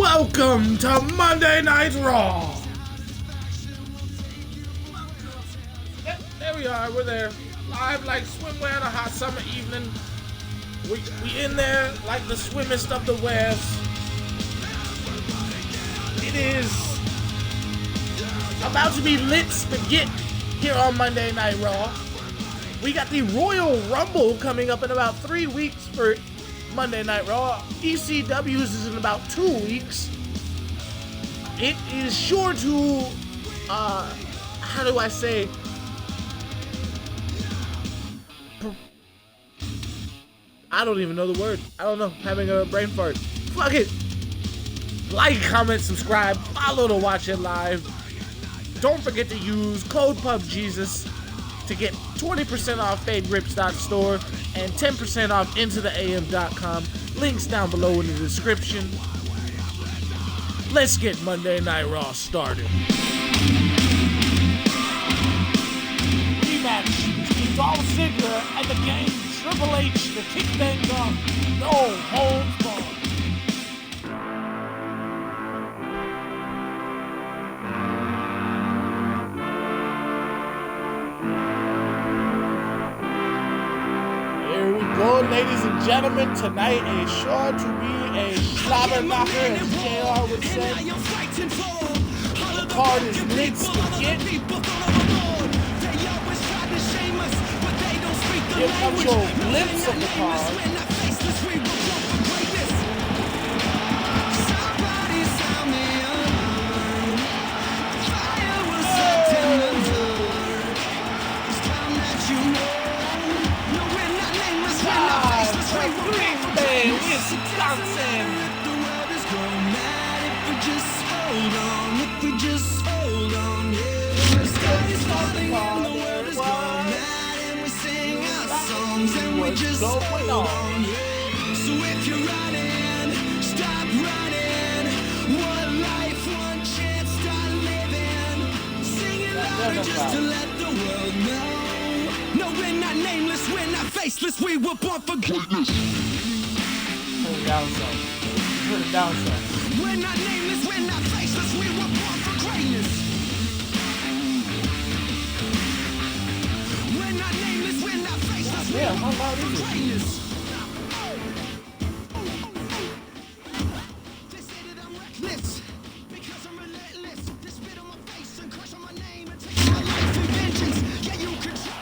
Welcome to Monday Night Raw. There we are. We're there, live like swimwear on a hot summer evening. We in there like the swimmest of the wares. It is about to be lit spaghetti here on Monday Night Raw. We got the Royal Rumble coming up in about 3 weeks for Monday Night Raw. ECW's is in about 2 weeks. It is sure to, how do I say? I don't even know the word. I don't know. Having a brain fart. Fuck it. Like, comment, subscribe, follow to watch it live. Don't forget to use code PubGesus to get 20% off FadeGrips.store and 10% off IntoTheAM.com. Links down below in the description. Let's get Monday Night Raw started. Rematch between Dolph Ziggler and the Game, Triple H, to kick things off. No holds barred. Ladies and gentlemen, tonight is sure to be a slobber knocker, as JR would say. The card is lit spaghetti. Here comes your glimpse of the card. Wisconsin. The world is going mad if we just hold on. If we just hold on, yeah. The sky is falling and the world is going mad, and we sing our songs and we just hold on, yeah. So if you're running, stop running. One life, one chance, start living. Sing it louder just to let the world know. No, we're not nameless, we're not faceless. We were born for greatness. Turn it down some. Turn it down some. We're not nameless, we're not faceless, we were born for greatness. We're not nameless, we're not faceless, we were born for greatness. They say that I'm reckless, because I'm relentless. They spit on my face and crush on my name and take my life in vengeance. Yeah, you can try.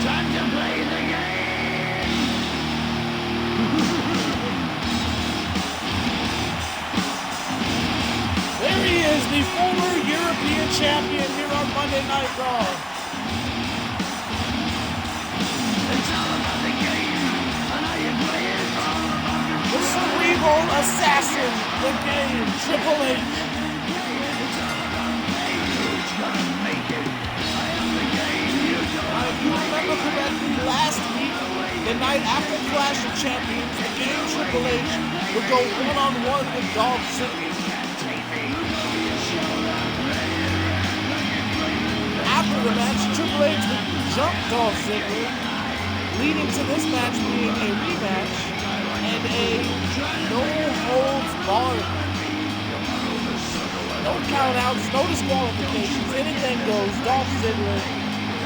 Time to play the game! There he is, the former European champion here on Monday Night Raw. It's all about the game, and how you play it, it's all about the The cerebral assassin, the Game, Triple H. It's all about me, who's gonna make it? I am the game, you don't If you remember correctly, last week, the night after Clash of Champions, the Game Triple H would go one-on-one with Dolph Ziggler. After the match, Triple H would jump Dolph Ziggler, leading to this match being a rematch and a no-holds-barred. No countouts, no disqualifications, anything goes. Dolph Ziggler,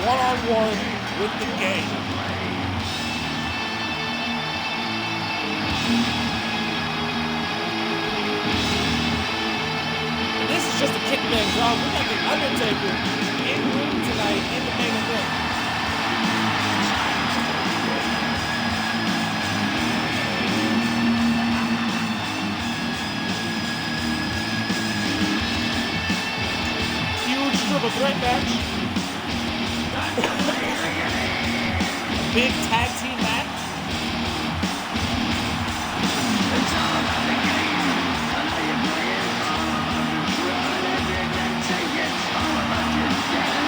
one-on-one with the Game. And this is just to kick things off. We got the Undertaker in ring tonight in the main event. Huge triple threat match. A big tag team match. It's all about the game, and how you play it, it's all about the run and you can take it, it's all about your dad.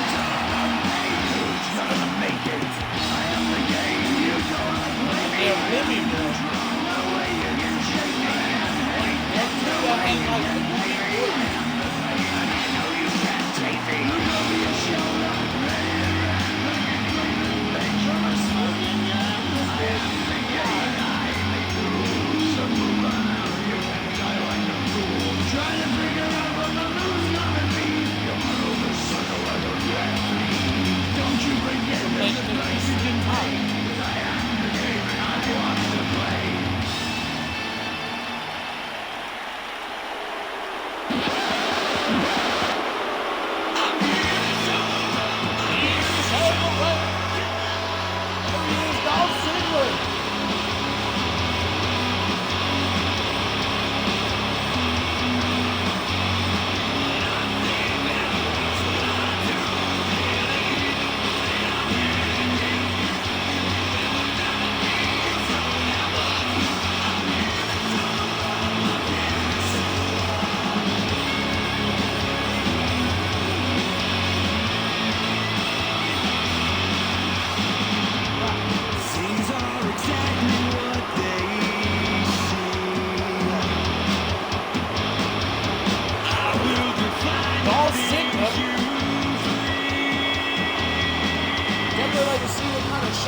It's all about me, who's gonna make it? I am the game, you don't play me. Yeah, Limmy, bro. No way you can shake me and hate me. That hang like the movie. I know you can't take me.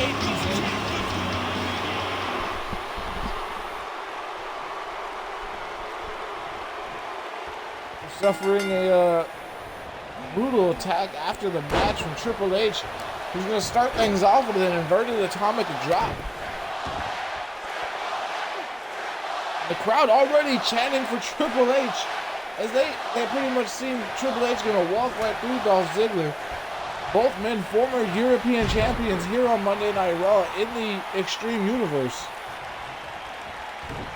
8, he said. Suffering a brutal attack after the match from Triple H. He's going to start things off with an inverted atomic drop. The crowd already chanting for Triple H, as they pretty much seem Triple H going to walk right through Dolph Ziggler. Both men former European champions here on Monday Night Raw in the Extreme Universe.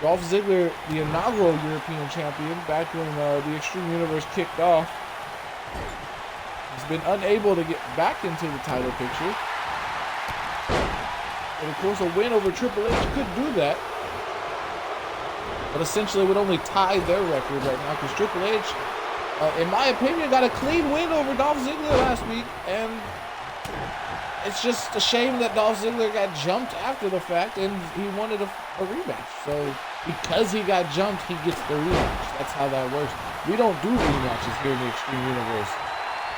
Dolph Ziggler, the inaugural European champion, back when the Extreme Universe kicked off, has been unable to get back into the title picture. But of course, a win over Triple H could do that. But essentially would only tie their record right now, because Triple H, in my opinion, got a clean win over Dolph Ziggler last week. And it's just a shame that Dolph Ziggler got jumped after the fact and he wanted a rematch. So because he got jumped, he gets the rematch. That's how that works. We don't do rematches here in the Extreme Universe.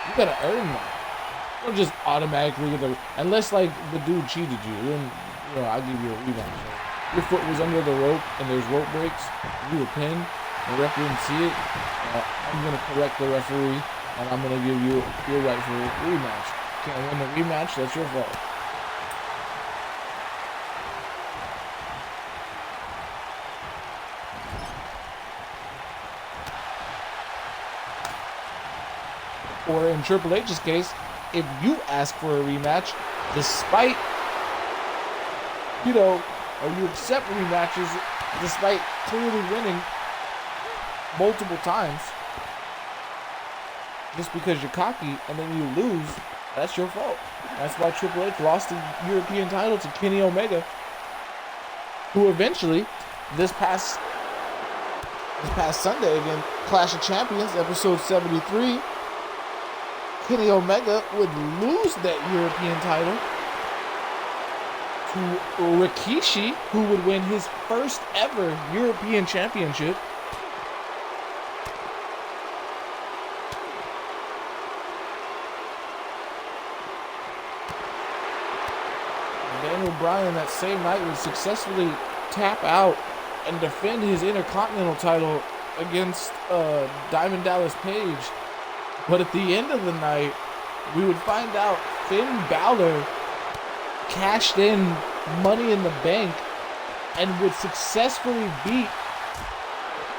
You gotta earn that. You don't just automatically get the, unless like the dude cheated you, then I'll give you a rematch. Your foot was under the rope and there's rope breaks, you were pinned, the referee didn't see it. I'm gonna correct the referee and I'm gonna give you your right for a rematch. Can't win the rematch, that's your fault. Or in Triple H's case, if you ask for a rematch, despite, or you accept rematches despite clearly winning multiple times, just because you're cocky and then you lose, that's your fault. That's why Triple H lost the European title to Kenny Omega, who eventually, this past Sunday again, Clash of Champions, episode 73, Kenny Omega would lose that European title to Rikishi, who would win his first ever European championship. Daniel Bryan that same night would successfully tap out and defend his Intercontinental title against Diamond Dallas Page. But at the end of the night, we would find out Finn Balor cashed in Money in the Bank and would successfully beat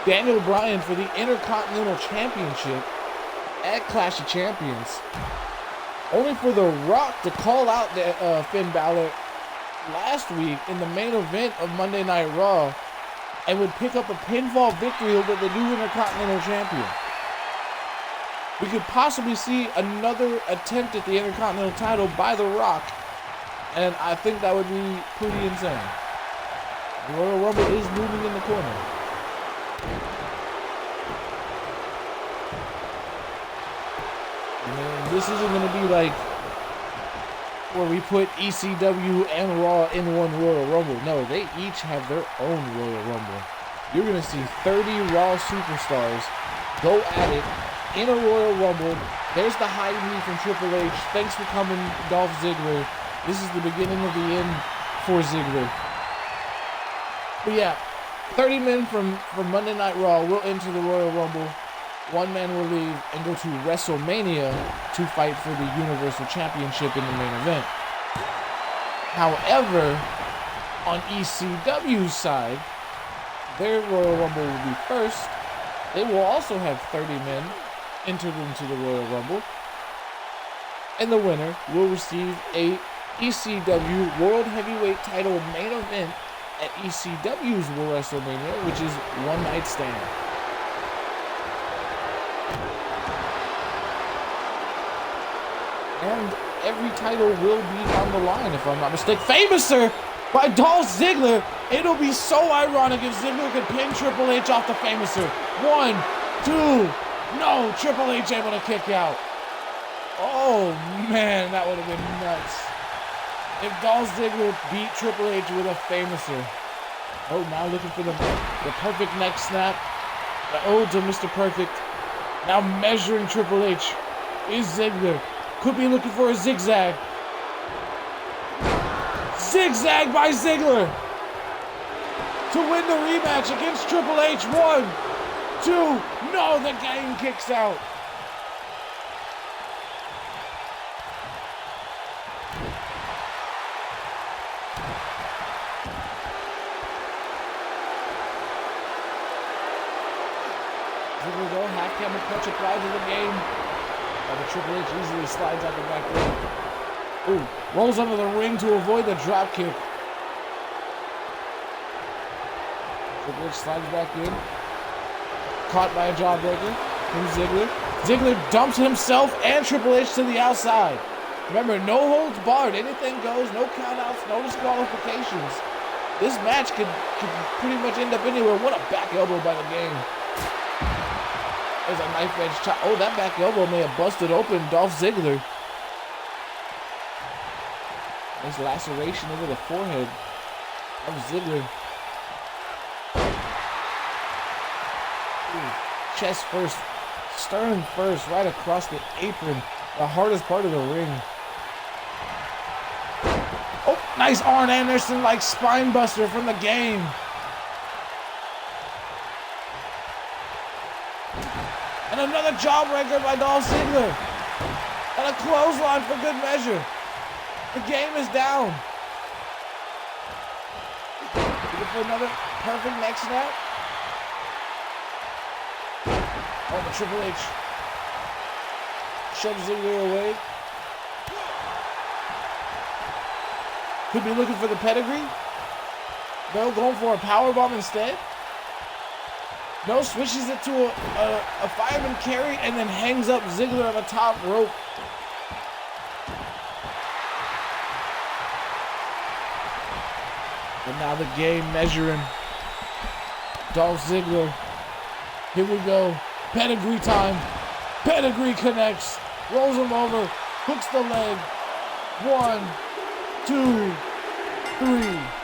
Daniel Bryan for the Intercontinental Championship at Clash of Champions. Only for The Rock to call out Finn Balor last week in the main event of Monday Night Raw and would pick up a pinfall victory over the new Intercontinental Champion. We could possibly see another attempt at the Intercontinental title by The Rock, and I think that would be pretty insane. The Royal Rumble is moving in the corner. And this isn't going to be like where we put ECW and Raw in one Royal Rumble. No, they each have their own Royal Rumble. You're going to see 30 Raw superstars go at it in a Royal Rumble. There's the high knee from Triple H. Thanks for coming, Dolph Ziggler. This is the beginning of the end for Ziggler. But yeah, 30 men from Monday Night Raw will enter the Royal Rumble. One man will leave and go to WrestleMania to fight for the Universal Championship in the main event. However, on ECW's side, their Royal Rumble will be first. They will also have 30 men entered into the Royal Rumble, and the winner will receive a ECW World Heavyweight title main event at ECW's WrestleMania, which is one night stand. And every title will be on the line, if I'm not mistaken. Famouser by Dolph Ziggler. It'll be so ironic if Ziggler could pin Triple H off the Famouser. 1, 2. No, Triple H able to kick out. Oh man, that would have been nuts. If Dolph Ziggler beat Triple H with a Famouser. Oh, now looking for the perfect neck snap. The ode to Mr. Perfect. Now measuring Triple H is Ziggler. Could be looking for a zigzag. Zigzag by Ziggler to win the rematch against Triple H. 1, 2, no, the game kicks out. Ziggler though, half camel clutch applied to the game. The Triple H easily slides out the back door. Ooh, rolls under the ring to avoid the drop kick. Triple H slides back in. Caught by a jawbreaker from Ziggler. Ziggler dumps himself and Triple H to the outside. Remember, no holds barred. Anything goes, no countouts, no disqualifications. This match could pretty much end up anywhere. What a back elbow by the game. There's a knife edge chop. Oh, that back elbow may have busted open Dolph Ziggler. Nice laceration over the forehead of Ziggler. Ooh, chest first, sternum first, right across the apron, the hardest part of the ring. Oh, nice Arn Anderson-like spine buster from the game. And another jawbreaker by Dolph Ziggler. And a clothesline for good measure. The game is down. Looking for another perfect neck snap. Oh, the Triple H shoves Ziggler away. Could be looking for the pedigree. No, going for a powerbomb instead. No, switches it to a fireman carry and then hangs up Ziggler on the top rope. And now the game measuring Dolph Ziggler. Here we go. Pedigree time. Pedigree connects. Rolls him over. Hooks the leg. 1, 2, 3.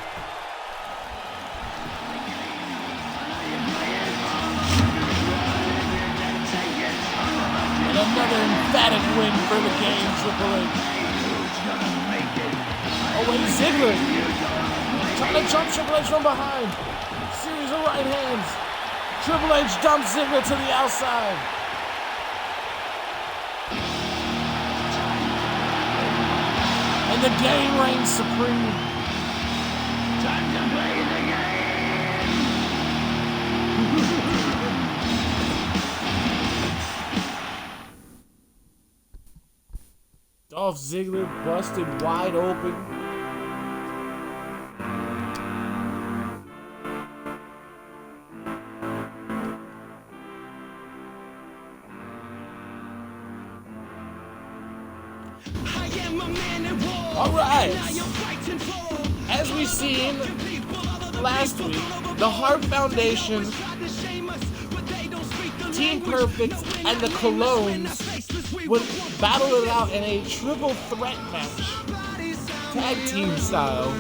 And another emphatic win for the game, Triple H. Oh wait, Ziggler trying to jump Triple H from behind. Series of right hands. Triple H dumps Ziggler to the outside. And the game reigns supreme. Time to play the game. Dolph Ziggler busted wide open. All right. As we seen last week, the Hart Foundation, Team Perfect, and the Colognes would battle it out in a triple threat match, tag team style,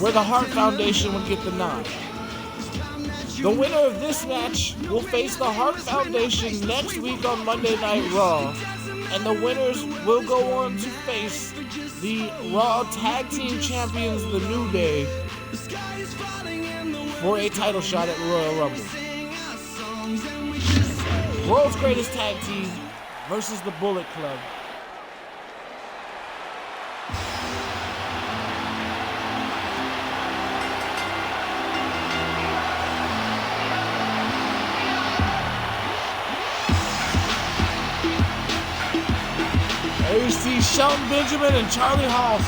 where the Hart Foundation would get the nod. The winner of this match will face the Hart Foundation next week on Monday Night Raw, and the winners will go on to face the Raw Tag Team Champions, The New Day, for a title shot at Royal Rumble. World's Greatest Tag Team versus the Bullet Club. There you see Shelton Benjamin and Charlie Haas,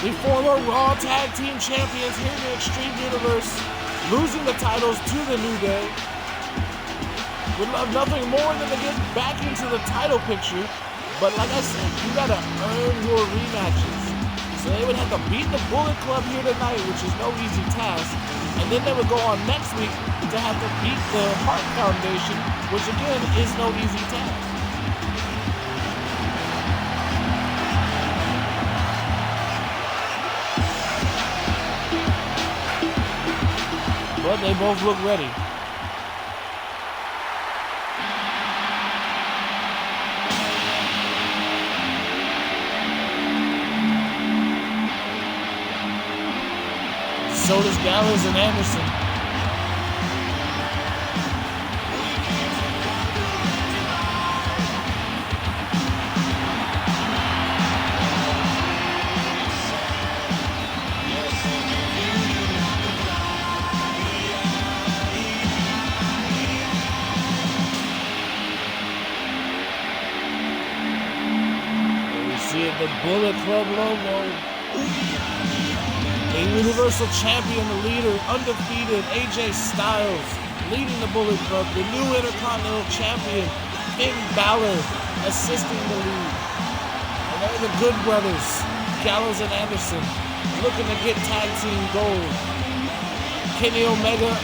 the former Raw Tag Team Champions here in the Extreme Universe, losing the titles to the New Day. Would love nothing more than to get back into the title picture, but like I said, you gotta earn your rematches. So they would have to beat the Bullet Club here tonight, which is no easy task, and then they would go on next week to have to beat the Hart Foundation, which again is no easy task. But they both look ready. so does Gallows and Anderson. The Bullet Club logo. A Universal Champion, the leader, undefeated AJ Styles, leading the Bullet Club. The new Intercontinental Champion, Finn Balor, assisting the lead. And they're the Good Brothers, Gallows and Anderson, looking to get tag team gold. Kenny Omega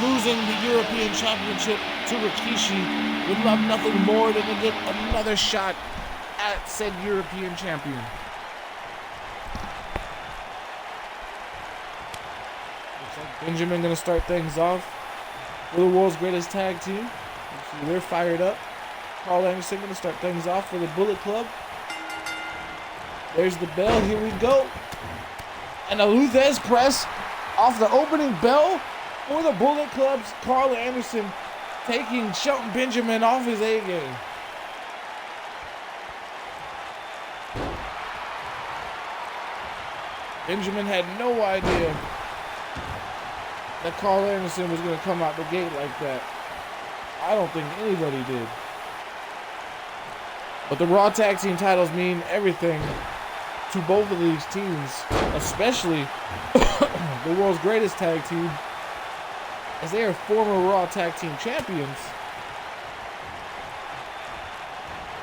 losing the European Championship to Rikishi would love nothing more than to get another shot at said European champion. Looks like Benjamin gonna start things off for the world's greatest tag team. They're fired up. Carl Anderson gonna start things off for the Bullet Club. There's the bell. Here we go. And a Luthez press off the opening bell for the Bullet Club's Carl Anderson, taking Shelton Benjamin off his A game. Benjamin had no idea that Carl Anderson was going to come out the gate like that. I don't think anybody did. But the Raw Tag Team titles mean everything to both of these teams, especially the world's greatest tag team, as they are former Raw Tag Team champions.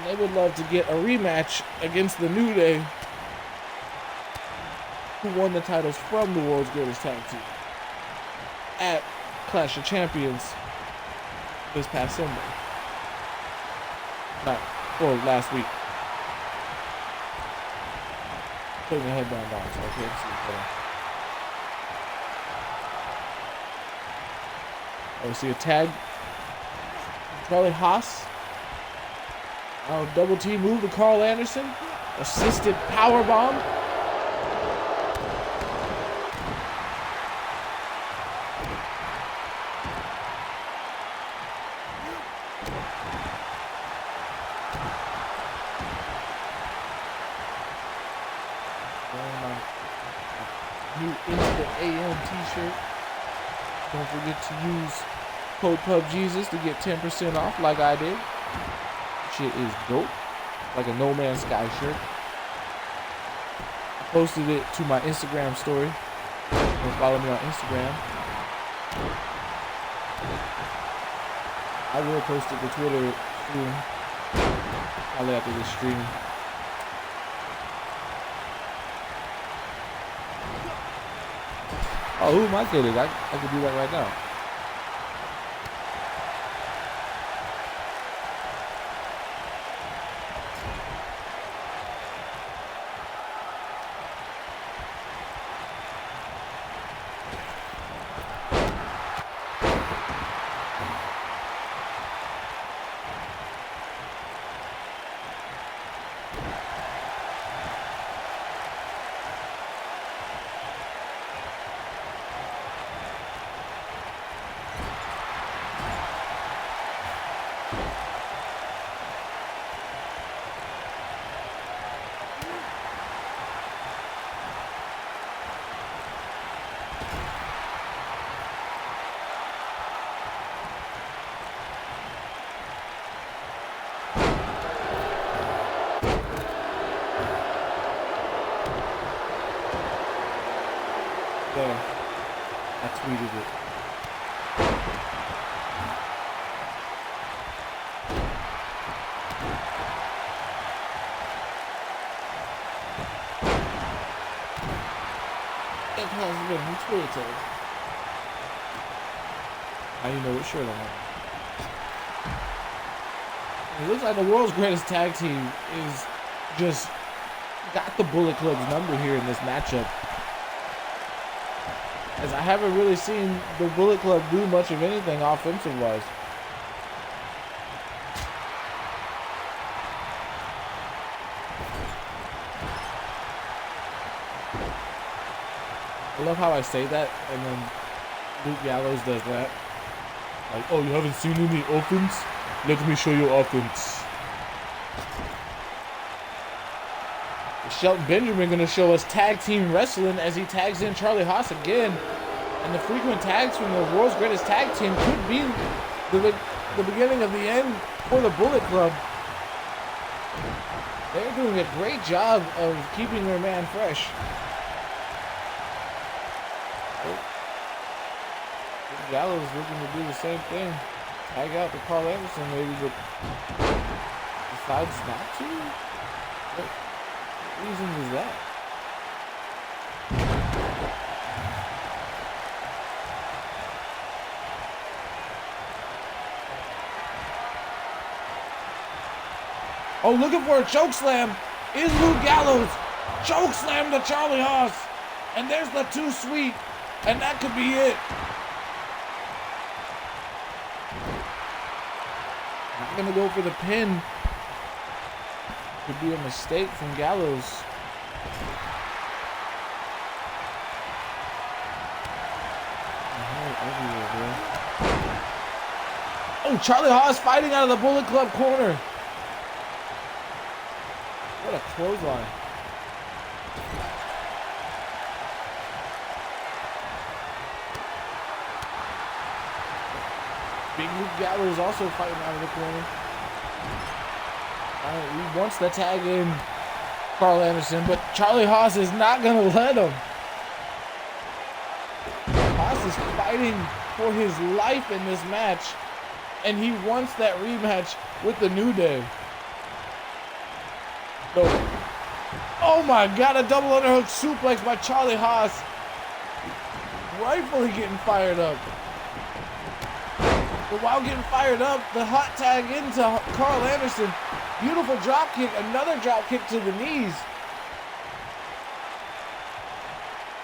And they would love to get a rematch against the New Day, who won the titles from the world's greatest tag team at Clash of Champions this past Sunday. Or last week. Putting the headband on so I can't see it better. Oh, we see a tag. Charlie Haas. Double T move to Carl Anderson. Assisted powerbomb. T-shirt. Don't forget to use code PubGesus to get 10% off like I did. Shit is dope. Like a No Man's Sky shirt. I posted it to my Instagram story. Follow me on Instagram. I will post it to Twitter soon. Probably after this stream. Oh, who am I kidding? I could do that right now. There. I tweeted it. It has been retweeted. Now you know what shirt I'm wearing. It looks like the world's greatest tag team is just got the Bullet Club's number here in this matchup. As I haven't really seen the Bullet Club do much of anything offensive-wise. love how I say that, and then Luke Gallows does that. Like, oh, you haven't seen any offense? Let me show you offense. Shelton Benjamin gonna show us tag team wrestling as he tags in Charlie Haas again. And the frequent tags from the world's greatest tag team could be the beginning of the end for the Bullet Club. They're doing a great job of keeping their man fresh. Gallows looking to do the same thing. Tag out to Carl Anderson maybe, but decides not to? What reason is that? Oh, looking for a choke slam is Luke Gallows. Choke slam to Charlie Haas. And there's the too sweet. And that could be it. Not gonna go for the pin. Could be a mistake from Gallows. Oh, Charlie Haas fighting out of the Bullet Club corner. What a clothesline. Big Luke Gallows also fighting out of the corner. He wants to tag in Carl Anderson, but Charlie Haas is not going to let him. Haas is fighting for his life in this match, and he wants that rematch with the New Day. So, oh my God, a double underhook suplex by Charlie Haas. Rightfully getting fired up. But while getting fired up, the hot tag into Carl Anderson. Beautiful drop kick, another drop kick to the knees.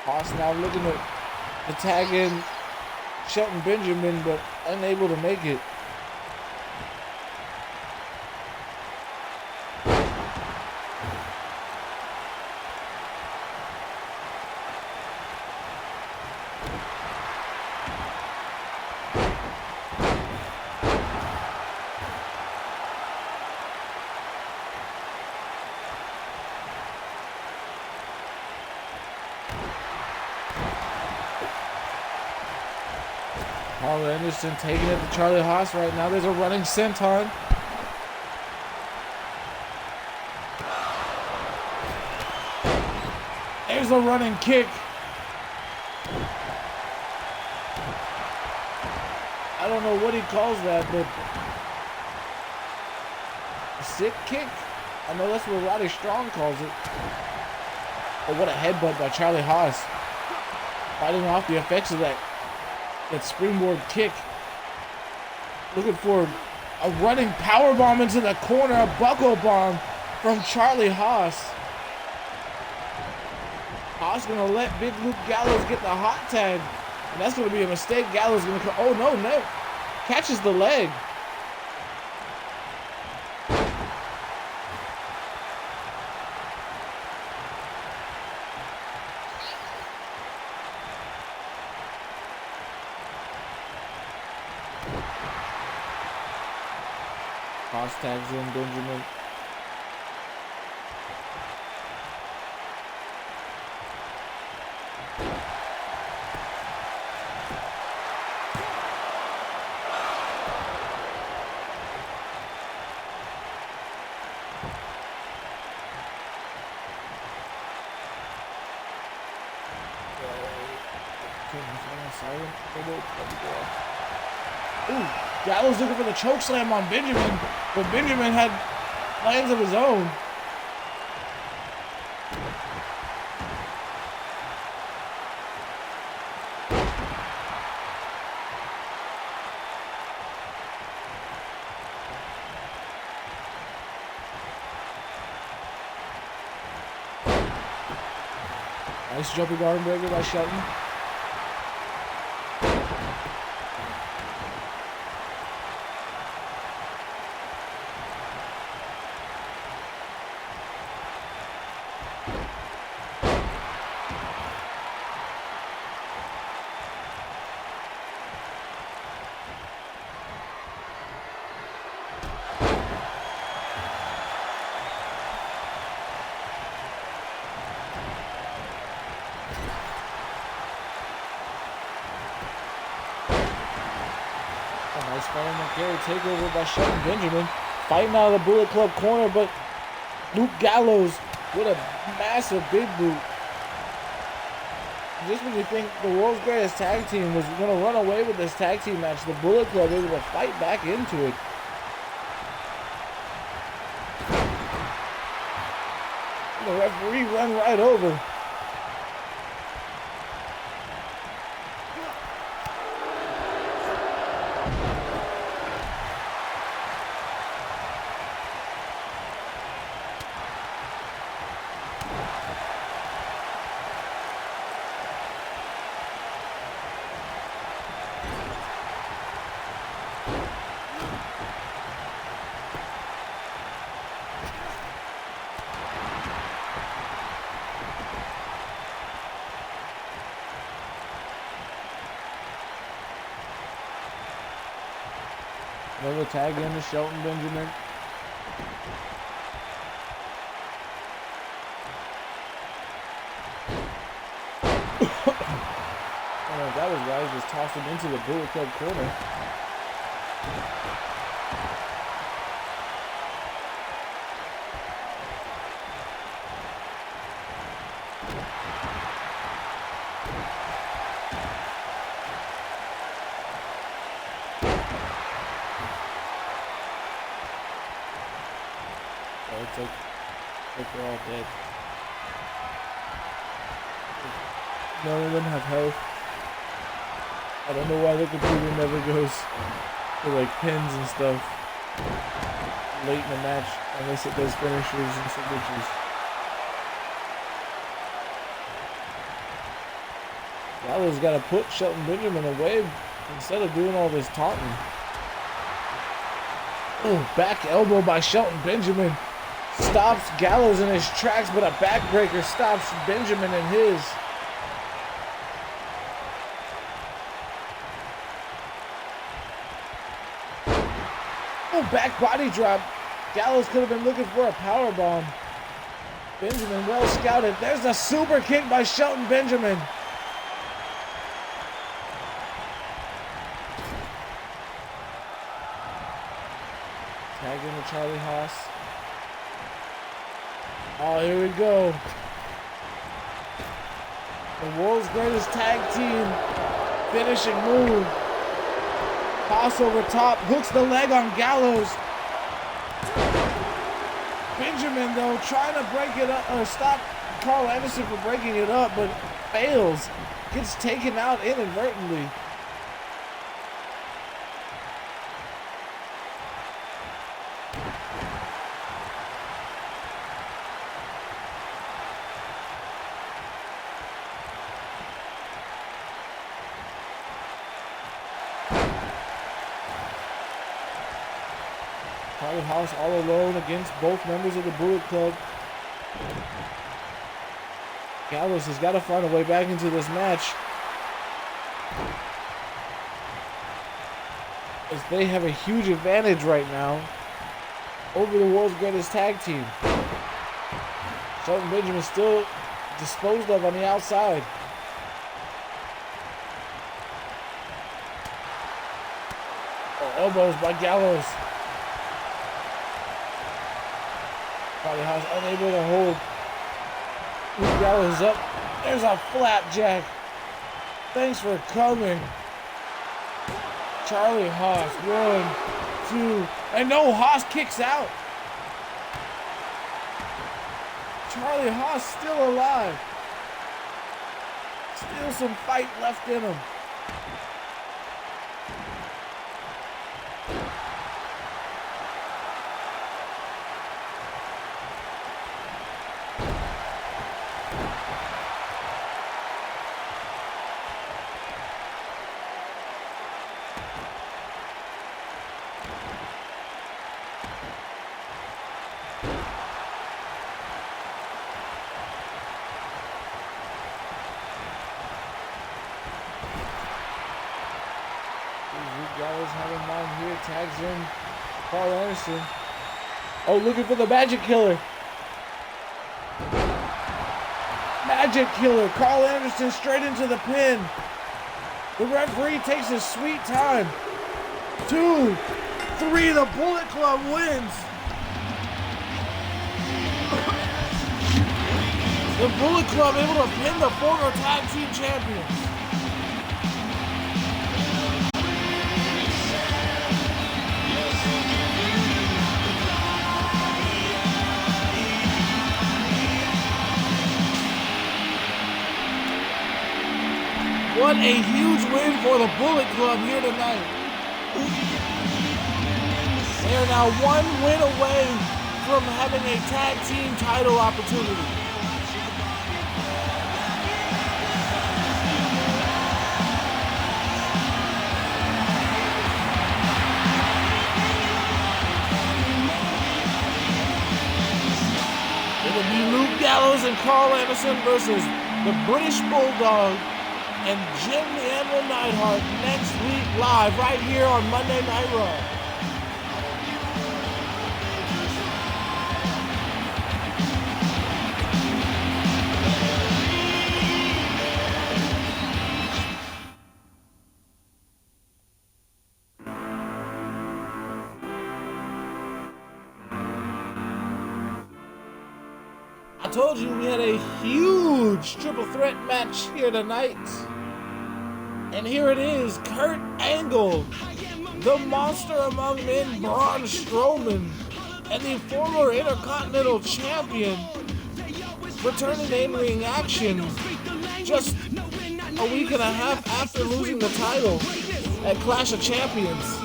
Haas now looking to tag in Shelton Benjamin, but unable to make it. Carl Anderson taking it to Charlie Haas right now. There's a running senton. There's a running kick. I don't know what he calls that, but a sick kick? I know that's what Roddy Strong calls it. But what a headbutt by Charlie Haas. Fighting off the effects of that springboard kick. Looking for a running power bomb into the corner, a buckle bomb from Charlie Haas. Haas gonna let Big Luke Gallows get the hot tag, and that's gonna be a mistake. Gallows gonna come. Oh no, catches the leg. Haas tags in Benjamin. Ooh, Gallows looking for the choke slam on Benjamin, but Benjamin had plans of his own. Nice jumping arm breaker by Shelton. Nice Phantom and carry takeover by Shelton Benjamin. Fighting out of the Bullet Club corner, but Luke Gallows with a massive big boot. Just when you think the world's greatest tag team was going to run away with this tag team match, the Bullet Club able to fight back into it. The referee run right over. Another tag in to Shelton Benjamin. That was Rise just tossed him into the Bullet Club corner. It's like they're all dead. None of them have health. I don't know why the computer never goes for like pins and stuff late in the match unless it does finishers and submissions. Gallows got to put Shelton Benjamin away instead of doing all this taunting. Oh, back elbow by Shelton Benjamin. Stops Gallows in his tracks, but a backbreaker stops Benjamin in his. Oh, back body drop. Gallows could have been looking for a power bomb. Benjamin well scouted. There's a super kick by Shelton Benjamin. Tag in to Charlie Haas. Oh, here we go. The world's greatest tag team finishing move. Haas over top, hooks the leg on Gallows. Benjamin, though, trying to break it up, or stop Carl Anderson from breaking it up, but fails. Gets taken out inadvertently. Charlie Haas all alone against both members of the Bullet Club. Gallows has got to find a way back into this match, as they have a huge advantage right now over the world's greatest tag team. Shelton Benjamin still disposed of on the outside. Oh, elbows by Gallows. Charlie Haas unable to hold Luke Gallows up. There's a flapjack. Thanks for coming. Charlie Haas, 1, 2, and no, Haas kicks out. Charlie Haas still alive. Still some fight left in him. Gallows having mine here, tags in Carl Anderson. Oh, looking for the Magic Killer. Magic Killer, Carl Anderson straight into the pin. The referee takes his sweet time. 2, 3, the Bullet Club wins. The Bullet Club able to pin the former tag team champions. What a huge win for the Bullet Club here tonight. They are now 1 win away from having a tag team title opportunity. It'll be Luke Gallows and Carl Anderson versus the British Bulldog and Jim the Animal Neidhart next week live right here on Monday Night Raw. I told you we had a huge triple threat match here tonight. And here it is, Kurt Angle, the monster among men, Braun Strowman, and the former Intercontinental Champion returning to in-ring action just a week and a half after losing the title at Clash of Champions.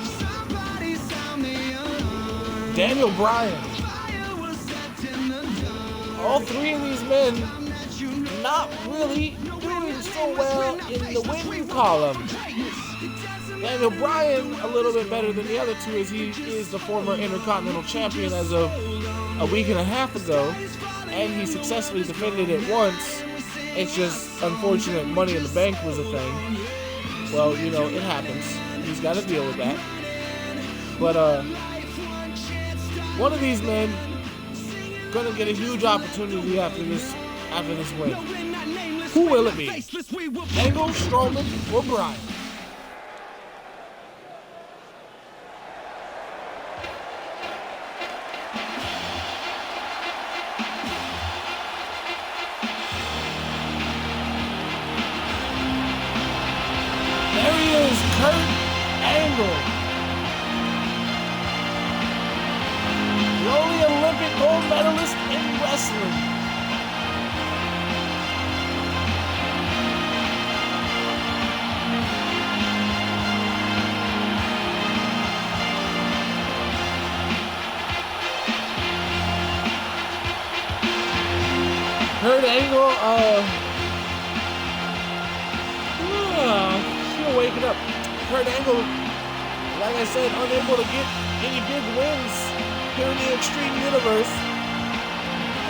Daniel Bryan. All 3 of these men not really doing so well in the win column. Daniel Bryan a little bit better than the other 2 as he is the former Intercontinental Champion as of a week and a half ago, and he successfully defended it once. It's just unfortunate Money in the Bank was a thing. Well, you know, it happens. He's got to deal with that. But one of these men gonna get a huge opportunity after this win. Who will it be? Angle, Strowman, or Bryan? There he is, Kurt Angle. The only Olympic gold medalist in wrestling. Kurt Angle, still waking up. Kurt Angle, like I said, unable to get any big wins here in the Extreme Universe.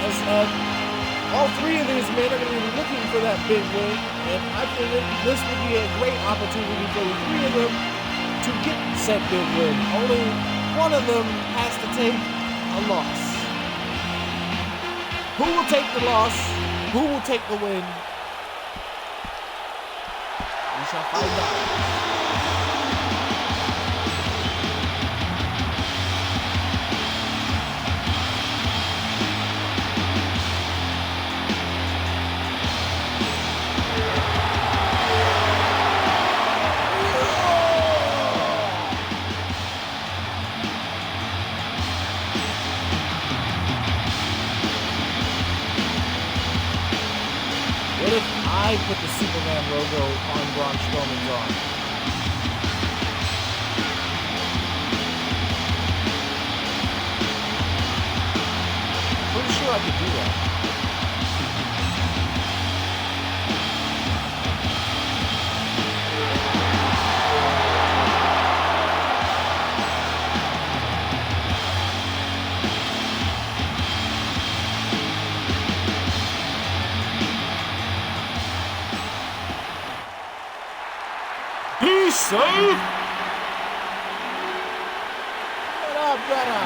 As all 3 of these men are going to be looking for that big win, and I figured this would be a great opportunity for the 3 of them to get said big win. Only one of them has to take a loss. Who will take the loss? Who will take the win? We shall find out. What if I put the Superman logo on Braun Strowman's arm? Pretty sure I could do that. Be safe! What up, brother?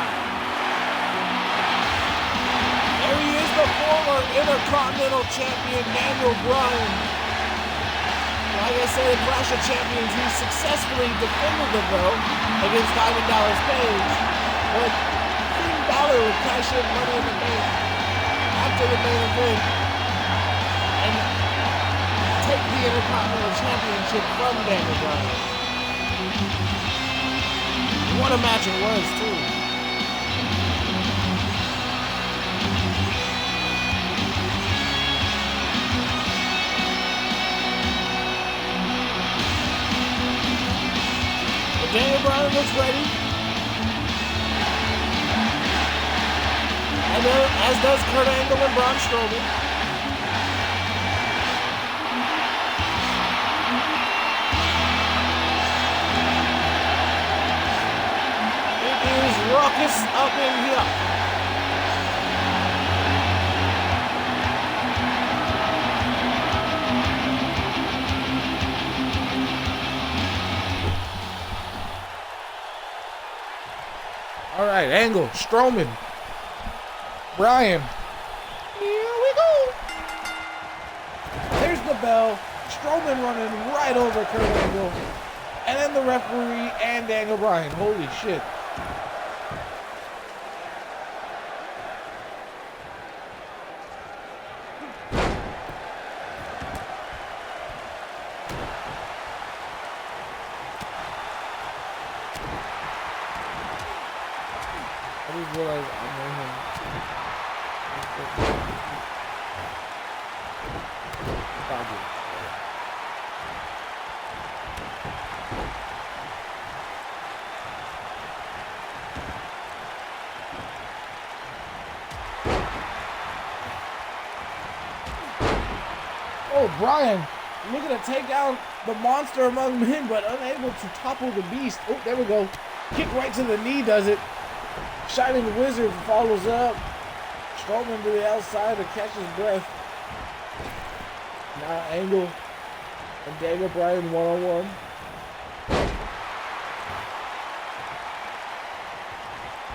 There he is, the former Intercontinental Champion, Daniel Bryan. Like I said, in Clash of Champions, he successfully defended the belt against Diamond Dallas Page, but Finn Balor would cash in Money in the Bank after the main event and take the Intercontinental Championship from Daniel Bryan. What a match it was, too. Daniel Bryan looks ready. And as does Kurt Angle and Braun Strowman. It is raucous up in here. All right, Angle, Strowman, Bryan. Here we go. There's the bell. Strowman running right over Kurt Angle. And then the referee and Daniel Bryan. Holy shit. I just realized I know him. Oh, Bryan looking to take down the monster among men, but unable to topple the beast. Oh, there we go. Kick right to the knee does it. Shining Wizard follows up. Strowman to the outside to catch his breath. Now Angle and Daniel Bryan one-on-one.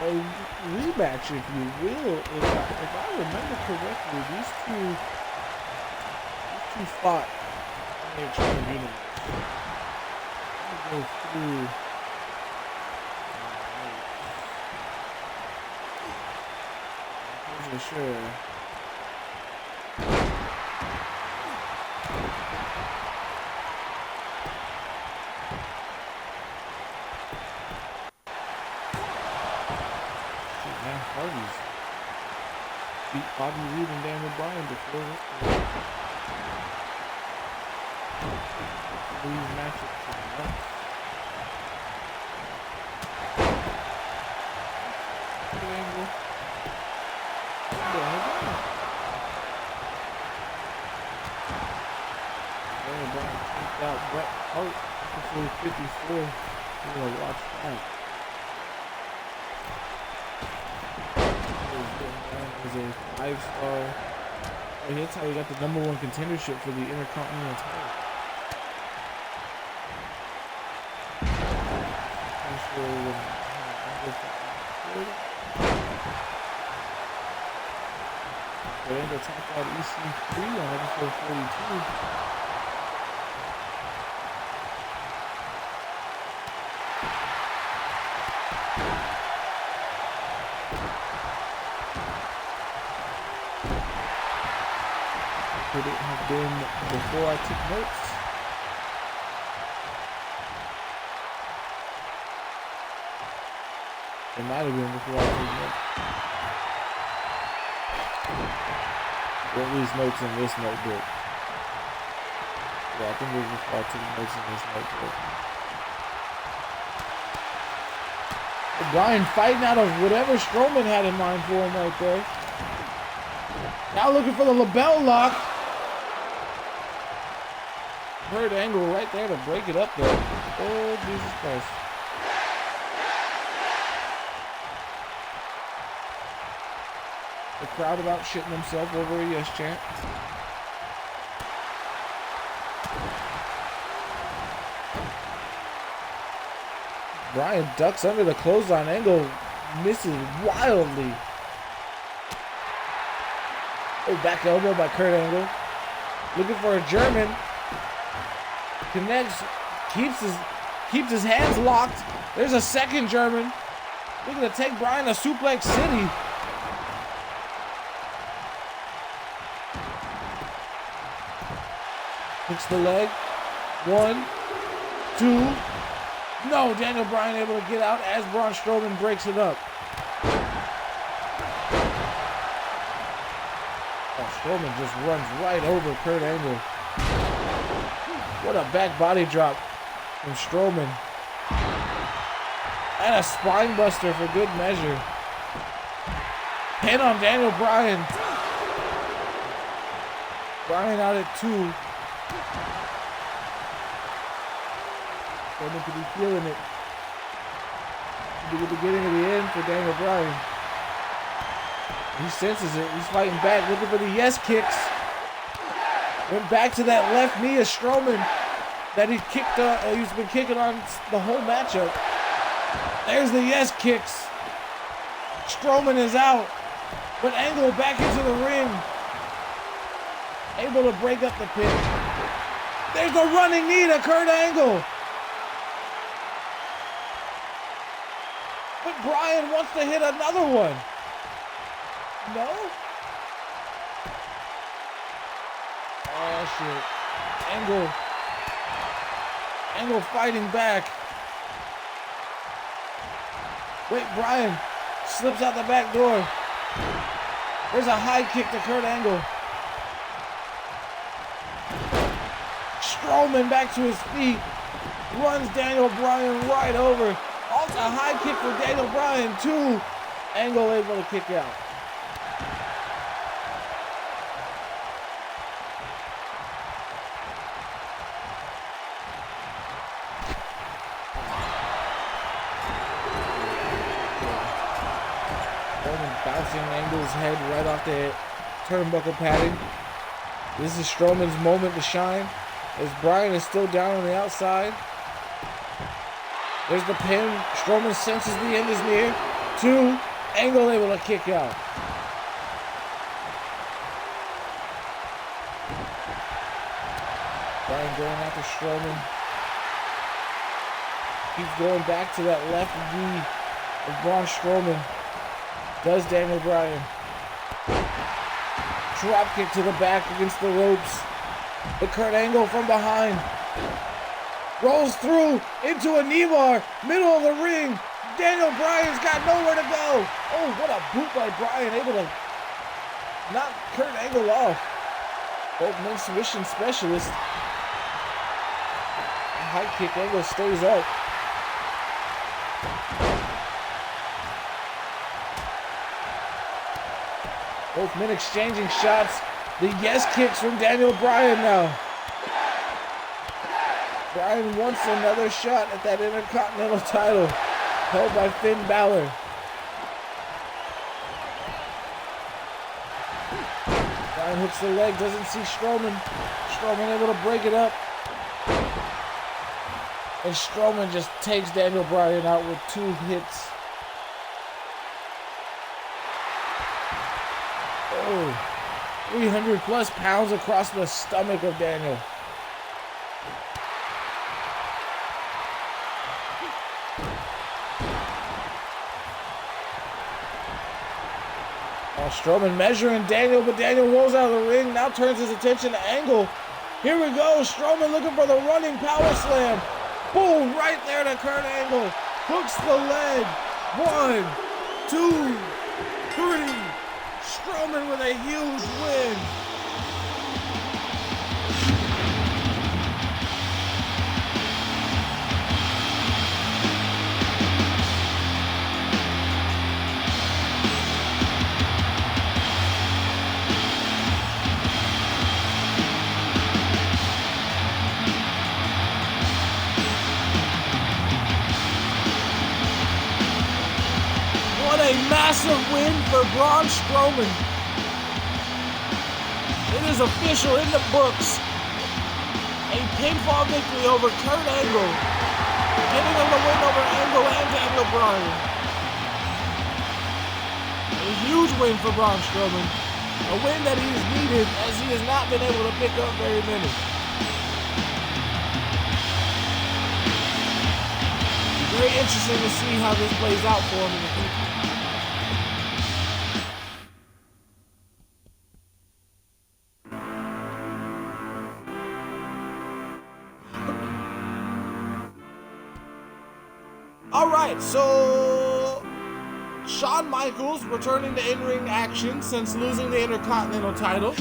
A rematch, if you will. If I remember correctly, these two fought in the Extreme Universe. Let me go through. For sure. Hardy's beat Bobby Roode and Daniel Bryan before. These matchups are nuts. Angle. Daniel Bryan kicked out Bret Hart before 54. You're gonna watch that. Is a 5-star. Oh, that's how he got the #1 contendership for the Intercontinental title. They end up tapped out EC3 on episode 42. Could it have been before I took notes? It might have been before I took notes. Or at least notes in this notebook. Yeah, I think it was before I took notes in this notebook. Bryan fighting out of whatever Strowman had in mind for him right there. Now looking for the label lock. Kurt Angle right there to break it up though. Oh, Jesus Christ. The crowd about shitting himself over a yes chant. Bryan ducks under the clothesline. Angle misses wildly. Oh, back elbow by Kurt Angle. Looking for a German. Connects, keeps his hands locked. There's a second German. Looking to take Bryan to Suplex City. Hits the leg. 1, 2. No, Daniel Bryan able to get out as Braun Strowman breaks it up. Oh, Strowman just runs right over Kurt Angle. What a back body drop from Strowman. And a spine buster for good measure. Pin on Daniel Bryan. Bryan out at 2. Strowman could be feeling it. Could be the beginning of the end for Daniel Bryan. He senses it. He's fighting back, looking for the yes kicks. Went back to that left knee of Strowman that he's been kicking on the whole matchup. There's the yes kicks. Strowman is out, but Angle back into the ring. Able to break up the pin. There's a running knee to Kurt Angle. But Bryan wants to hit another one. No? Oh shit. Angle fighting back. Wait, Bryan slips out the back door. There's a high kick to Kurt Angle. Strowman back to his feet. Runs Daniel Bryan right over. Also a high kick for Daniel Bryan too. Angle able to kick out. Bouncing Angle's head right off the turnbuckle padding. This is Strowman's moment to shine, as Bryan is still down on the outside. There's the pin. Strowman senses the end is near. 2. Angle able to kick out. Bryan going after Strowman. Keeps going back to that left knee of Braun Strowman. Does Daniel Bryan. Drop kick to the back against the ropes. But Kurt Angle from behind. Rolls through into a knee bar. Middle of the ring. Daniel Bryan's got nowhere to go. Oh, what a boot by Bryan. Able to knock Kurt Angle off. Both men submission specialists. High kick. Angle stays up. Both men exchanging shots. The yes kicks from Daniel Bryan now. Bryan wants another shot at that Intercontinental title held by Finn Balor. Bryan hooks the leg, doesn't see Strowman. Strowman able to break it up. And Strowman just takes Daniel Bryan out with 2 hits. Oh, 300 plus pounds across the stomach of Daniel. Oh, Strowman measuring Daniel, but Daniel rolls out of the ring, now turns his attention to Angle. Here we go, Strowman looking for the running power slam. Boom, right there to Kurt Angle. Hooks the leg. 1, 2, 3. Strowman with a huge win. What a massive win for Braun Strowman. It is official in the books. A pinfall victory over Kurt Angle. Giving him the win over Angle and Daniel Bryan. A huge win for Braun Strowman. A win that he has needed, as he has not been able to pick up very many. Very interesting to see how this plays out for him in the future. All right, so Shawn Michaels returning to in-ring action since losing the Intercontinental title.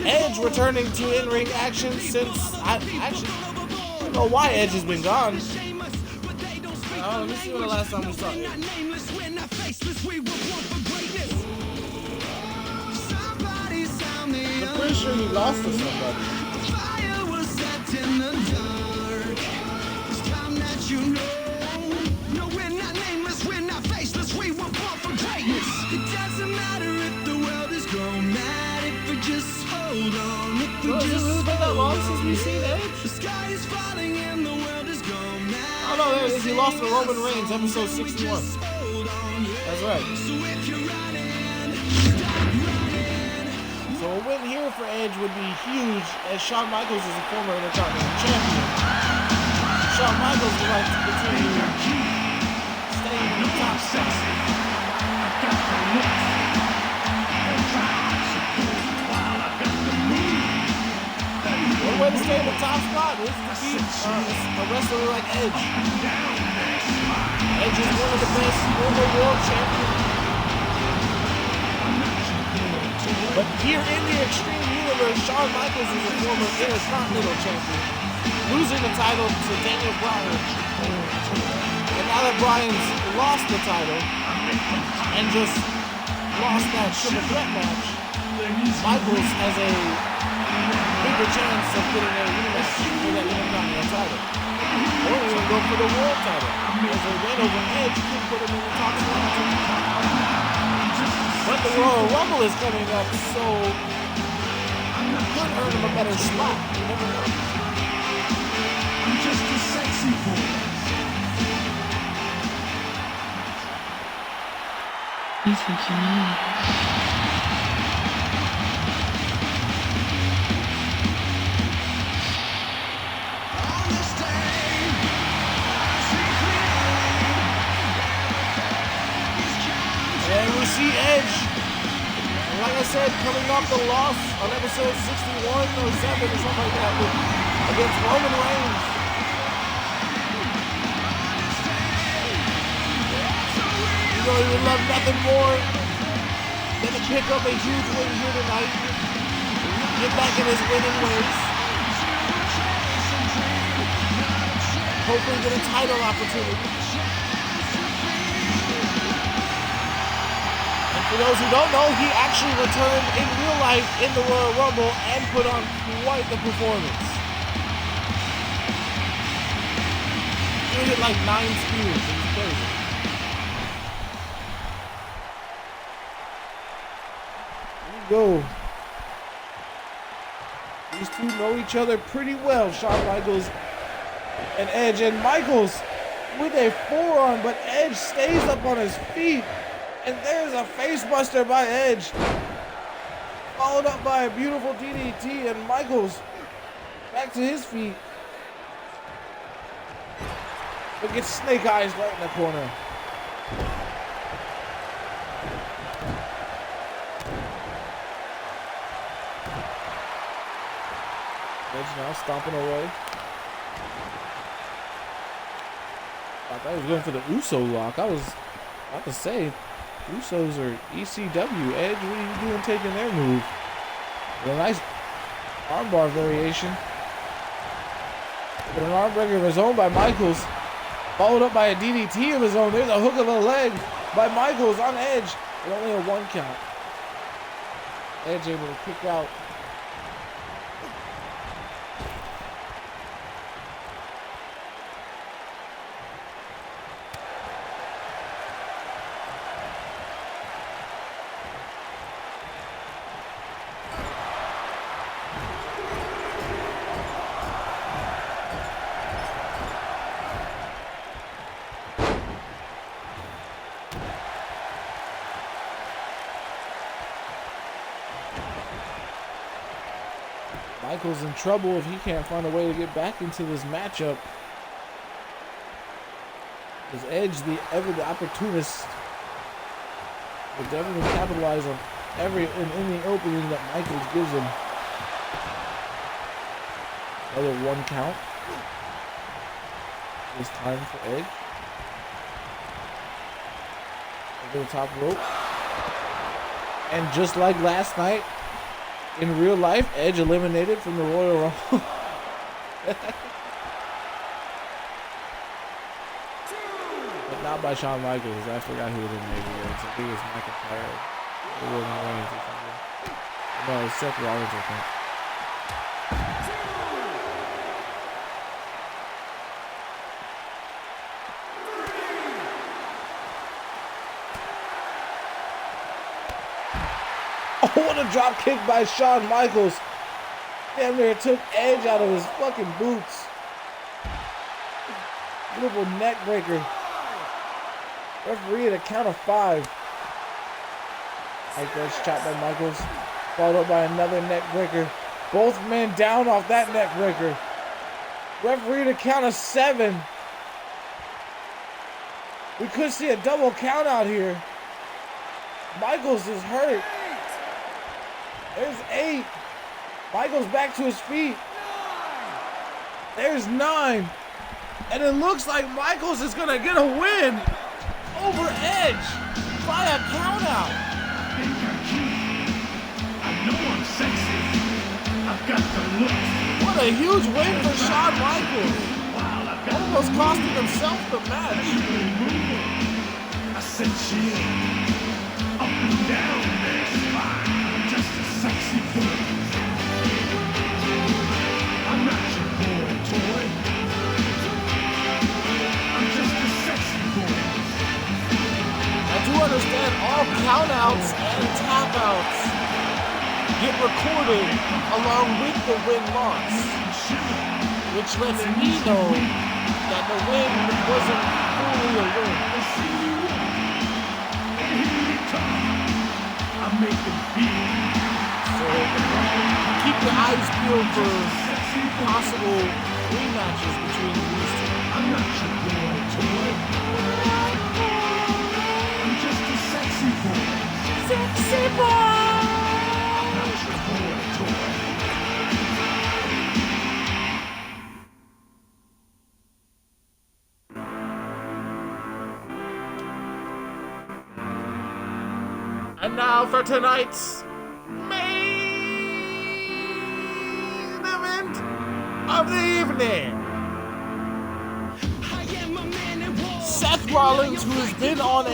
Edge returning to in-ring action since I don't know why Edge has been gone. Let me see when the last time we saw Edge. I'm pretty sure he lost to somebody. You know, no, we're not nameless, we're not faceless, we were born for greatness. It doesn't matter if the world is gone mad, if we just hold on, if we just really been that long since we've seen Edge? The sky is falling and the world is gone mad. Oh no, there it is. He lost to Roman Reigns, episode 61. That's right. So if you're running, stop running. So a win here for Edge would be huge, as Shawn Michaels is a former Intercontinental champion. Shawn Michaels would like to continue staying in the top spot. One way to stay in the top spot is to beat a wrestler like Edge. Edge is one of the best former world champions. But here in the Extreme Universe, Shawn Michaels is a former Intercontinental champion, losing the title to Daniel Bryan. And now that Bryan's lost the title and just lost that triple threat match, Michaels has a bigger chance of getting a rematch for that Intercontinental title. Or even go for the world title, because a win over Edge could put him in the top spot. But the Royal Rumble is coming up, so could earn him a better spot. You never know. I'm just a sexy boy. That's what you need. On this day, I see clearly everything is counted. And we see Edge, and like I said, coming off the loss on episode 61 or 7 or something like that against Roman Reigns. You know, he would love nothing more than to pick up a huge win here tonight, get back in his winning ways, hopefully get a title opportunity. For those who don't know, he actually returned in real life in the Royal Rumble and put on quite the performance. He hit like 9 spears. It was crazy. There you go. These two know each other pretty well, Shawn Michaels and Edge. And Michaels with a forearm, but Edge stays up on his feet. And there's a facebuster by Edge, followed up by a beautiful DDT, and Michaels back to his feet. But gets Snake Eyes right in the corner. Edge now stomping away. I thought he was going for the Uso lock. I was about to say, Usos or ECW. Edge, what are you doing taking their move? With a nice armbar variation. But an armbreaker of his own by Michaels. Followed up by a DDT of his own. There's a hook of a leg by Michaels on Edge. With only a 1 count. Edge able to kick out. Michaels in trouble if he can't find a way to get back into this matchup. Is Edge the opportunist? Will definitely capitalize on any opening that Michaels gives him. Another 1 count. This time for Edge. Over the top rope. And just like last night, in real life, Edge eliminated from the Royal Rumble. But not by Shawn Michaels. I forgot who was eliminated. I think it was McIntyre. It wasn't Reigns or something. No, it was Seth Rollins, I think. Oh, what a drop kick by Shawn Michaels. Damn near took Edge out of his fucking boots. Beautiful neck breaker. Referee at a count of 5. Like that's chopped by Michaels. Followed by another neck breaker. Both men down off that neck breaker. Referee at a count of 7. We could see a double count out here. Michaels is hurt. There's 8. Michaels back to his feet. There's 9. And it looks like Michaels is going to get a win over Edge by a count out. I know I'm sexy. I've got the look. What a huge win for Shawn Michaels. Almost costing himself the match. I said chill. Up and down their spine. Just a sexy boy. I'm not your boy toy. I'm just a sexy boy. I do understand all countouts and tap-outs get recorded along with the win-loss, which lets me know that the win wasn't fully a win. I make them feel. So keep your eyes peeled for possible rematches between these two. I'm not your boy toy. I'm just a sexy boy. Sexy boy! I'm not your boy toy. And now for tonight's main event of the evening. Seth Rollins, who has been on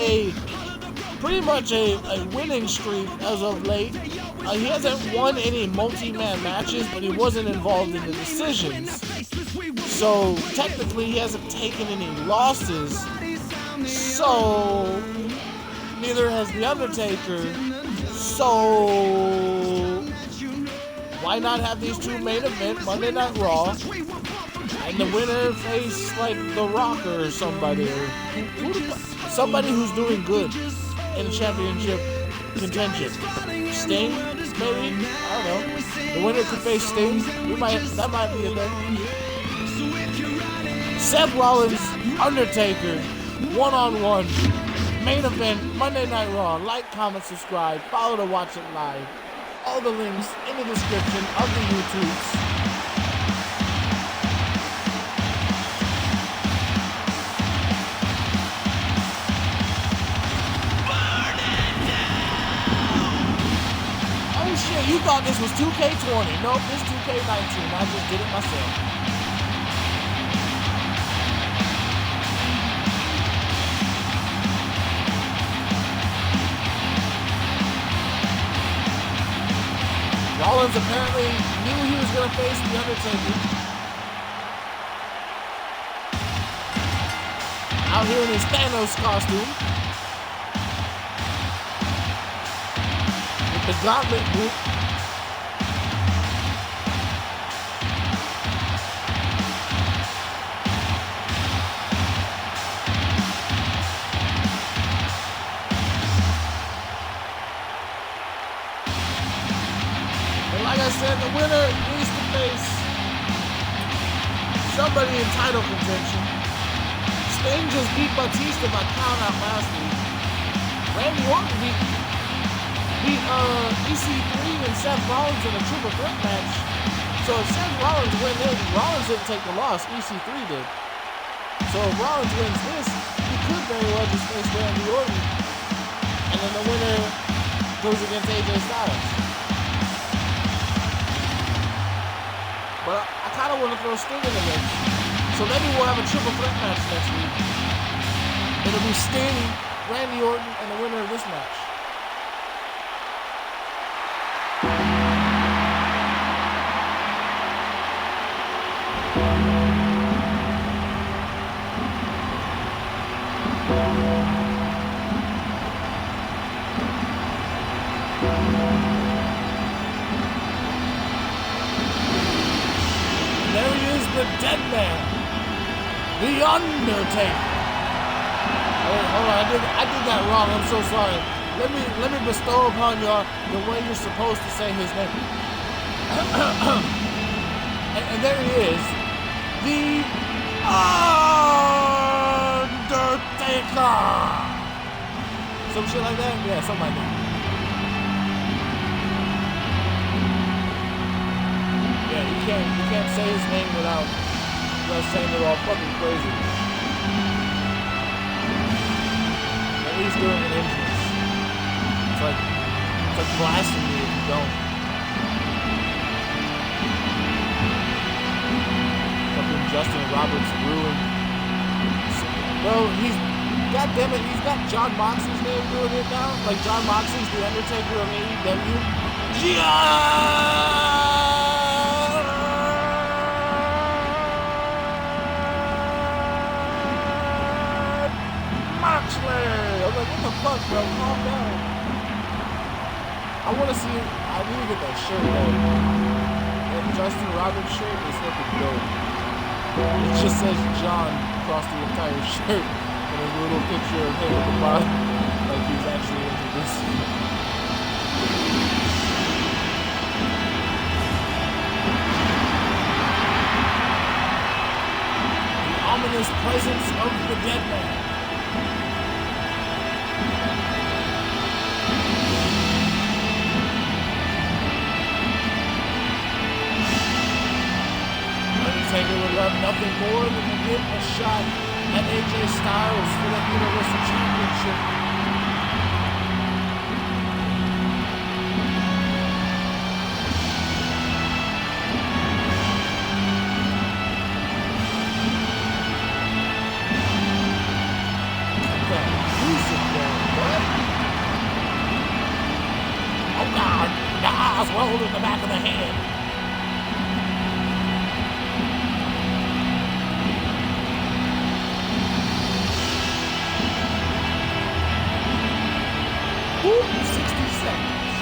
pretty much a winning streak as of late. He hasn't won any multi-man matches, but he wasn't involved in the decisions. So technically he hasn't taken any losses. So neither has The Undertaker. So why not have these two main event Monday Night Raw? And the winner face like The Rock or somebody, somebody who's doing good in championship contention. Sting, maybe? I don't know. The winner could face Sting. That might be a thing. Seth Rollins, Undertaker, one-on-one, main event, Monday Night Raw. Like, comment, subscribe, follow to watch it live. All the links in the description of the YouTubes. You thought this was 2K20. Nope, this is 2K19. I just did it myself. Rollins apparently knew he was going to face The Undertaker. Out here in his Thanos costume. With the gauntlet boot. Like I said, the winner needs to face somebody in title contention. Sting just beat Batista by count out last week. Randy Orton beat EC3 and Seth Rollins in a triple threat match. So if Seth Rollins wins this, Rollins didn't take the loss, EC3 did. So if Rollins wins this, he could very well just face Randy Orton. And then the winner goes against AJ Styles. But I kind of want to throw Sting in the mix. So maybe we'll have a triple threat match next week. It'll be Sting, Randy Orton, and the winner of this match. There he is, the dead man, the Undertaker. Wait, hold on, I did that wrong. I'm so sorry. Let me bestow upon you the way you're supposed to say his name. and there he is, the Undertaker. Some shit like that? Yeah, something like that. Yeah, you can't say his name without saying it all fucking crazy. At least doing an entrance. It's like blasphemy if you don't. Fucking Justin Roberts ruined. Bro, goddammit, he's got John Moxley's name doing it now. Like John Moxley's the Undertaker of AEW. Moxley! I was like, what the fuck, bro? Calm down. I want to see, I need to get that shirt, though. That Justin Roberts shirt is looking dope. It just says John across the entire shirt. And a little picture of him at the bottom. Like he's actually into this. The ominous presence of the dead man. Undertaker would love nothing more than to get a shot at AJ Styles for the Universal Championship. Cut that music down, what? Oh God, the eyes rolled in the back of the head. Woo, 60 seconds.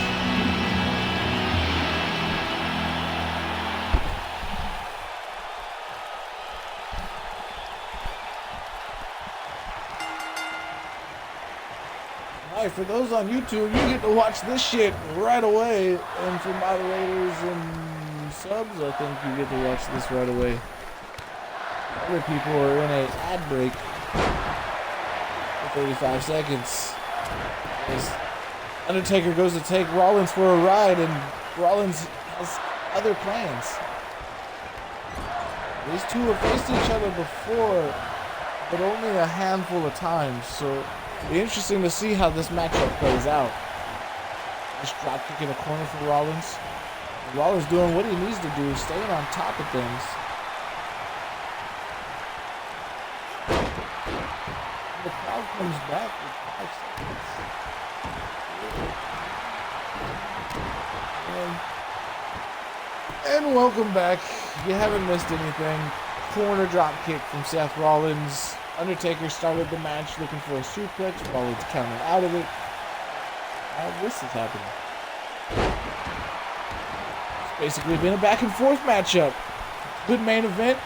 Alright, for those on YouTube, you get to watch this shit right away. And for moderators and subs, I think you get to watch this right away. Other people are in an ad break for 35 seconds. Undertaker goes to take Rollins for a ride, and Rollins has other plans. These two have faced each other before, but only a handful of times, so it'll be interesting to see how this matchup plays out. Just drop kick in the corner for Rollins. Rollins doing what he needs to do, staying on top of things. The crowd comes back with 5 seconds. And welcome back. If you haven't missed anything, corner drop kick from Seth Rollins. Undertaker started the match looking for a suplex. Rollins countered out of it. Now this is happening. It's basically been a back and forth matchup. Good main event.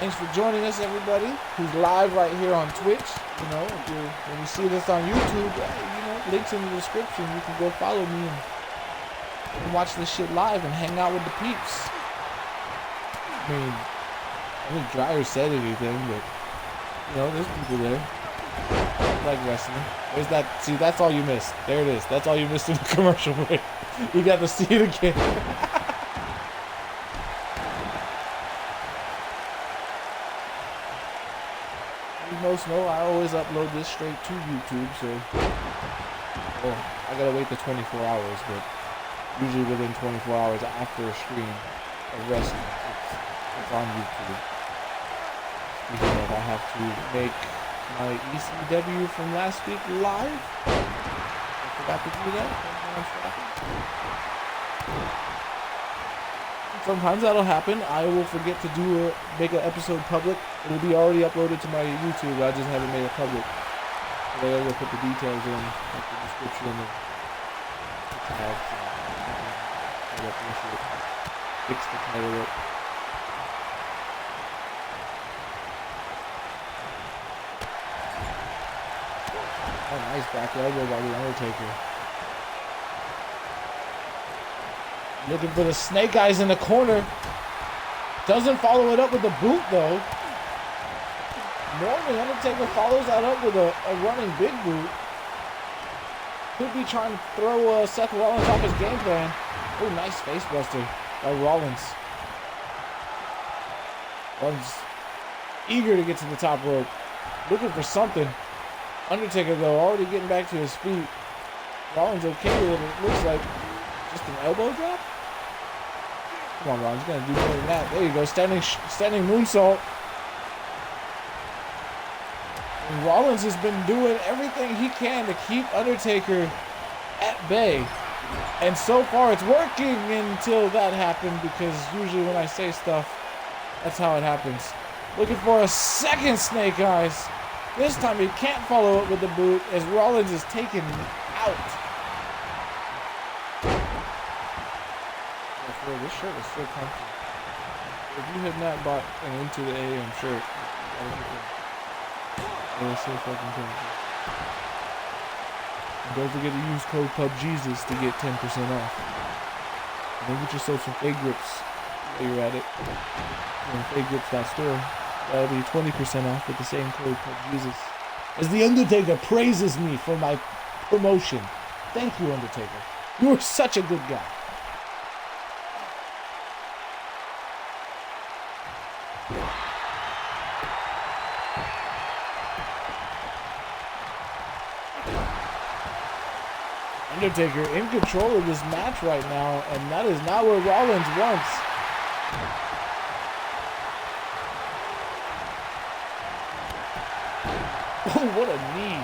Thanks for joining us, everybody who's live right here on Twitch. You know, when you see this on YouTube, links in the description. You can go follow me and watch this shit live and hang out with the peeps. I mean, I think Dryer said anything, but You know, there's people there. Like wrestling. There's that. See, that's all you missed. There it is. That's all you missed in the commercial break. You got to see it again. You most know I always upload this straight to YouTube, so well, I gotta wait the 24 hours, but usually within 24 hours after a stream of wrestling, it's on YouTube. Speaking of, I have to make my ECW from last week live. I forgot to do that. Sometimes that'll happen. I will forget to make an episode public. It'll be already uploaded to my YouTube. I just haven't made it public. So I gotta put the details in, like the description and the tags. Fix the title up. Oh, nice back elbow by the Undertaker. Looking for the snake eyes in the corner. Doesn't follow it up with the boot though. Normally Undertaker follows that up with a running big boot. Could be trying to throw Seth Rollins off his game plan. Oh, nice face buster by Rollins. Rollins eager to get to the top rope. Looking for something. Undertaker though already getting back to his feet. Rollins okay with it. It looks like just an elbow drop. Come on, Rollins, gonna do more than that. There you go, standing moonsault. And Rollins has been doing everything he can to keep Undertaker at bay. And so far it's working until that happened, because usually when I say stuff, that's how it happens. Looking for a second snake eyes. This time he can't follow it with the boot as Rollins is taken out. This shirt is so comfy. If you have not bought an Into the AM shirt, it is so fucking comfy. And don't forget to use code PubGesus to get 10% off. And then get yourself some fake grips while you're at it. On fakegrips.store. That'll be 20% off with the same code PubGesus. As the Undertaker praises me for my promotion. Thank you, Undertaker. You are such a good guy. Undertaker in control of this match right now, and that is not what Rollins wants. Oh, what a knee.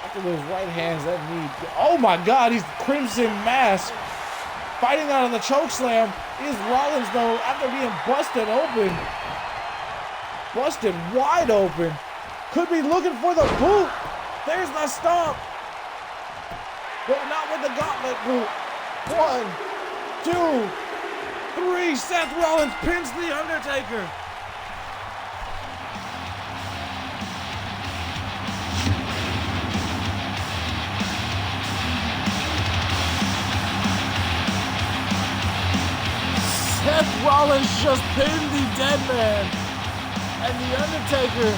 After those right hands, that knee. Oh my God, he's Crimson Mask. Fighting out of the choke slam is Rollins though, after being busted open. Busted wide open. Could be looking for the boot. There's the stomp. But not with the gauntlet boot. 1, 2, 3. Seth Rollins pins the Undertaker. Seth Rollins just pinned the dead man. And the Undertaker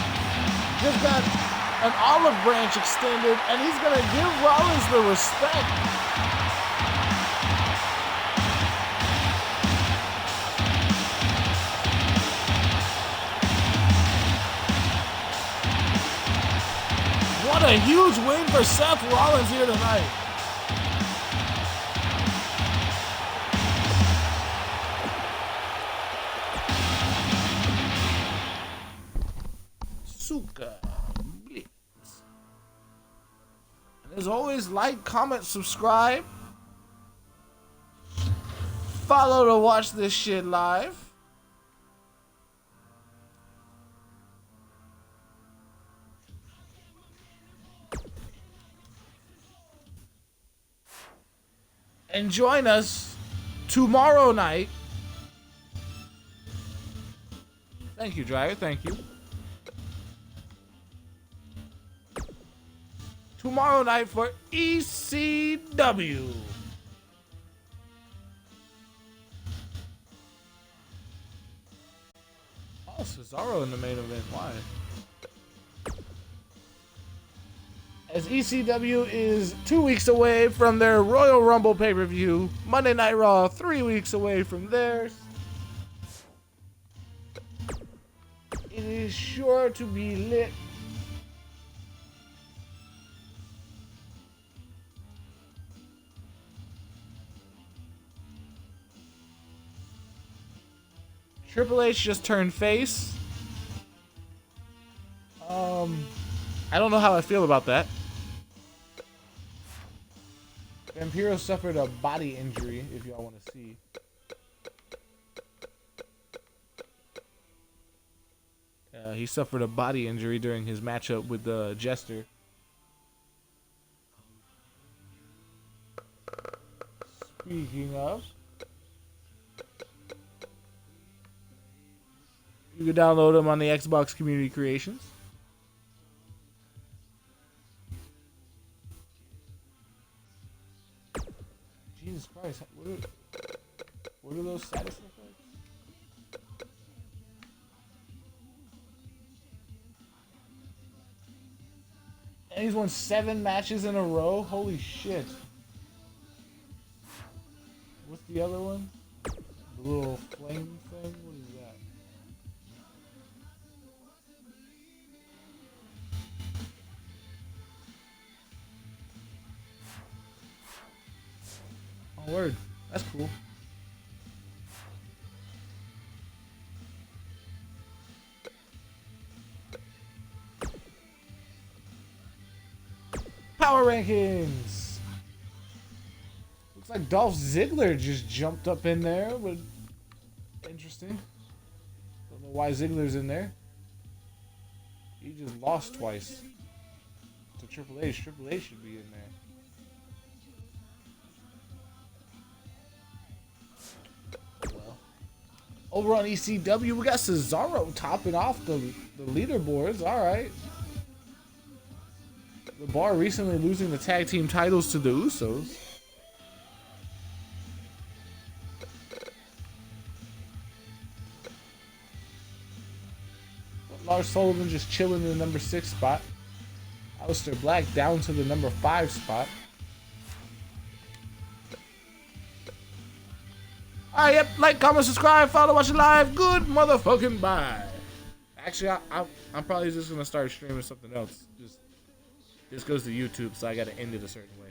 just got an olive branch extended, and he's gonna give Rollins the respect. What a huge win for Seth Rollins here tonight. Suka. As always, like, comment, subscribe. Follow to watch this shit live. And join us tomorrow night. Thank you, Dryer. Thank you. Tomorrow night for ECW. Cesaro in the main event. Why? As ECW is 2 weeks away from their Royal Rumble pay-per-view, Monday Night Raw 3 weeks away from theirs. It is sure to be lit. Triple H just turned face. I don't know how I feel about that. Vampiro suffered a body injury, if y'all want to see. He suffered a body injury during his matchup with the Jester. Speaking of, you can download them on the Xbox Community Creations. Jesus Christ, what are those status effects? And he's won 7 matches in a row? Holy shit. What's the other one? The little flame thing? What is that? Oh, word. That's cool. Power rankings. Looks like Dolph Ziggler just jumped up in there. But interesting. Don't know why Ziggler's in there. He just lost twice to Triple H. Triple H should be in there. Over on ECW, we got Cesaro topping off the leaderboards. All right. The Bar recently losing the tag team titles to the Usos. Lars Sullivan just chilling in the number 6 spot. Aleister Black down to the number 5 spot. Alright, yep, like, comment, subscribe, follow, watch it live. Good motherfucking bye. Actually, I'm probably just gonna start streaming something else. This goes to YouTube, so I gotta end it a certain way.